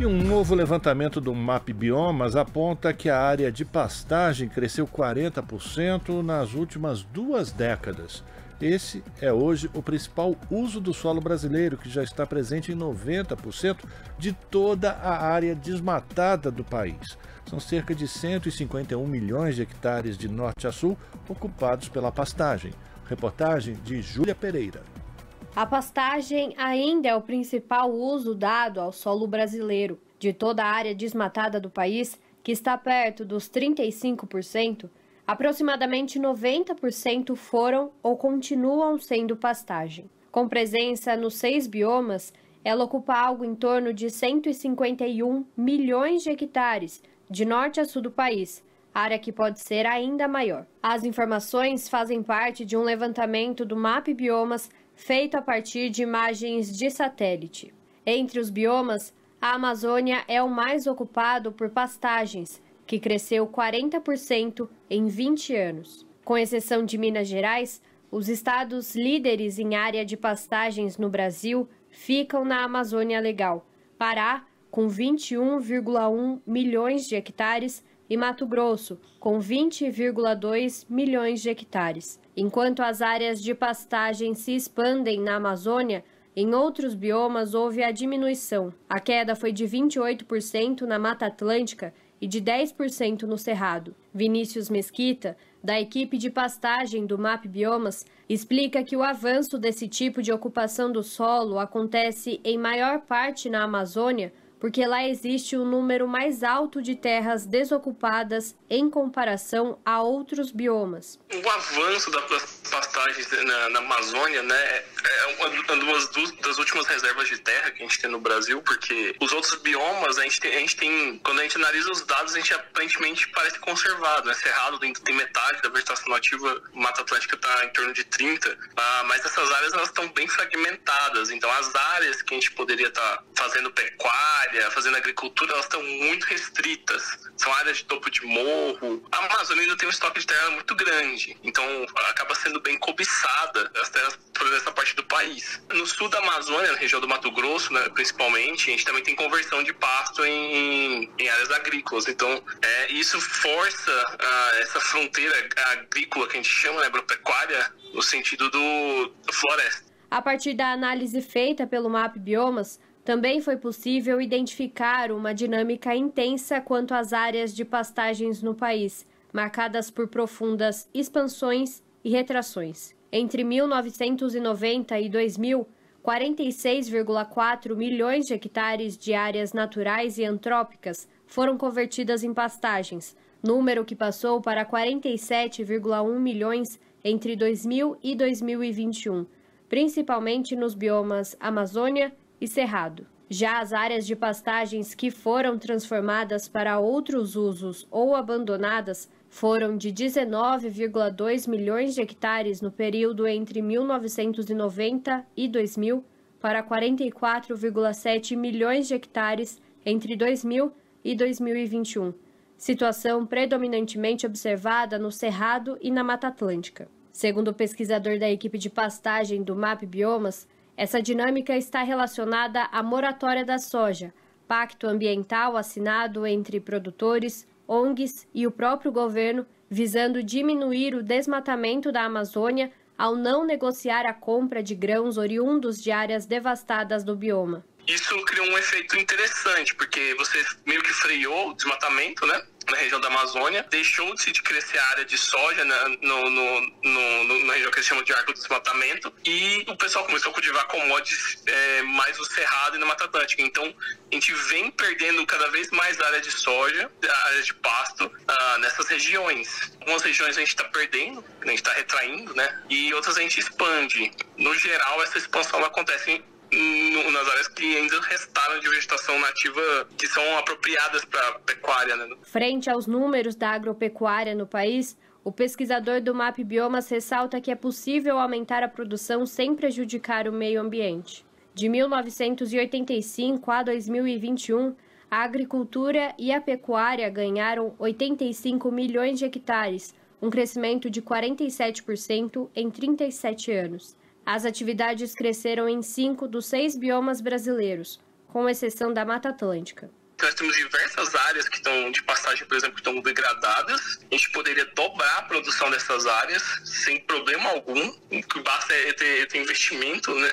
E um novo levantamento do MAP Biomas aponta que a área de pastagem cresceu 40% nas últimas 2 décadas. Esse é hoje o principal uso do solo brasileiro, que já está presente em 90% de toda a área desmatada do país. São cerca de 151 milhões de hectares de norte a sul ocupados pela pastagem. Reportagem de Júlia Pereira. A pastagem ainda é o principal uso dado ao solo brasileiro. De toda a área desmatada do país, que está perto dos 35%, aproximadamente 90% foram ou continuam sendo pastagem. Com presença nos 6 biomas, ela ocupa algo em torno de 151 milhões de hectares, de norte a sul do país, área que pode ser ainda maior. As informações fazem parte de um levantamento do MAP Biomas feito a partir de imagens de satélite. Entre os biomas, a Amazônia é o mais ocupado por pastagens, que cresceu 40% em 20 anos. Com exceção de Minas Gerais, os estados líderes em área de pastagens no Brasil ficam na Amazônia Legal. Pará, com 21,1 milhões de hectares, e Mato Grosso, com 20,2 milhões de hectares. Enquanto as áreas de pastagem se expandem na Amazônia, em outros biomas houve a diminuição. A queda foi de 28% na Mata Atlântica e de 10% no Cerrado. Vinícius Mesquita, da equipe de pastagem do MAP Biomas, explica que o avanço desse tipo de ocupação do solo acontece em maior parte na Amazônia, porque lá existe um número mais alto de terras desocupadas em comparação a outros biomas. O avanço das pastagens na Amazônia, né, é uma das últimas reservas de terra que a gente tem no Brasil, porque os outros biomas, a gente tem, quando a gente analisa os dados, a gente aparentemente parece conservado, né? Cerrado tem metade da vegetação nativa, Mata Atlântica está em torno de 30%, mas essas áreas elas estão bem fragmentadas, então as áreas que a gente poderia estar fazendo pecuária, fazendo agricultura, elas estão muito restritas. São áreas de topo de morro. A Amazônia ainda tem um estoque de terra muito grande, então acaba sendo bem cobiçada as terras por essa parte do país. No sul da Amazônia, na região do Mato Grosso, né, principalmente, a gente também tem conversão de pasto em áreas agrícolas. Então, isso força essa fronteira agrícola que a gente chama, né, agropecuária, no sentido do floresta. A partir da análise feita pelo MAP Biomas, também foi possível identificar uma dinâmica intensa quanto às áreas de pastagens no país, marcadas por profundas expansões e retrações. Entre 1990 e 2000, 46,4 milhões de hectares de áreas naturais e antrópicas foram convertidas em pastagens, número que passou para 47,1 milhões entre 2000 e 2021, principalmente nos biomas Amazônia e Cerrado. Já as áreas de pastagens que foram transformadas para outros usos ou abandonadas foram de 19,2 milhões de hectares no período entre 1990 e 2000 para 44,7 milhões de hectares entre 2000 e 2021, situação predominantemente observada no Cerrado e na Mata Atlântica. Segundo o pesquisador da equipe de pastagem do MAP Biomas, essa dinâmica está relacionada à moratória da soja, pacto ambiental assinado entre produtores, ONGs e o próprio governo, visando diminuir o desmatamento da Amazônia ao não negociar a compra de grãos oriundos de áreas devastadas do bioma. Isso criou um efeito interessante, porque você meio que freou o desmatamento, né, na região da Amazônia, deixou-se de crescer a área de soja na região que eles chamam de arco do desmatamento, e o pessoal começou a cultivar commodities mais no Cerrado e na Mata Atlântica. Então, a gente vem perdendo cada vez mais área de soja, área de pasto nessas regiões. Algumas regiões a gente está perdendo, a gente está retraindo, né, e outras a gente expande. No geral, essa expansão acontece nas áreas que ainda restaram de vegetação nativa que são apropriadas para a pecuária, né? Frente aos números da agropecuária no país, o pesquisador do MAP Biomas ressalta que é possível aumentar a produção sem prejudicar o meio ambiente. De 1985 a 2021, a agricultura e a pecuária ganharam 85 milhões de hectares, um crescimento de 47% em 37 anos. As atividades cresceram em 5 dos 6 biomas brasileiros, com exceção da Mata Atlântica. Nós temos diversas áreas que estão de pastagem, por exemplo, que estão degradadas. A gente poderia dobrar a produção dessas áreas sem problema algum. O que basta é ter investimento, né?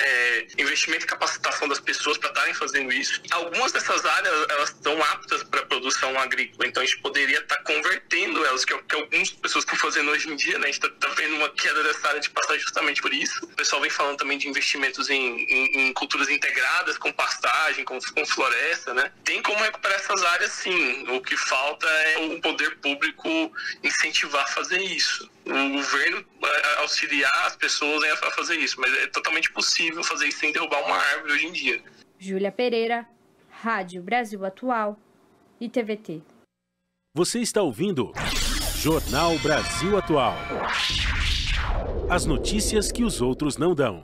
Investimento e capacitação das pessoas para estarem fazendo isso. Algumas dessas áreas elas estão aptas para produção agrícola, então a gente poderia estar convertendo elas, que algumas pessoas estão fazendo hoje em dia, né? A gente está vendo uma queda dessa área de pastagem justamente por isso. O pessoal vem falando também de investimentos em culturas integradas, com pastagem, com floresta, né? Tem como recuperar essas áreas, sim. O que falta é o poder público incentivar a fazer isso. O governo auxiliar as pessoas a fazer isso, mas é totalmente possível fazer isso sem derrubar uma árvore hoje em dia. Júlia Pereira, Rádio Brasil Atual e TVT. Você está ouvindo Jornal Brasil Atual. As notícias que os outros não dão.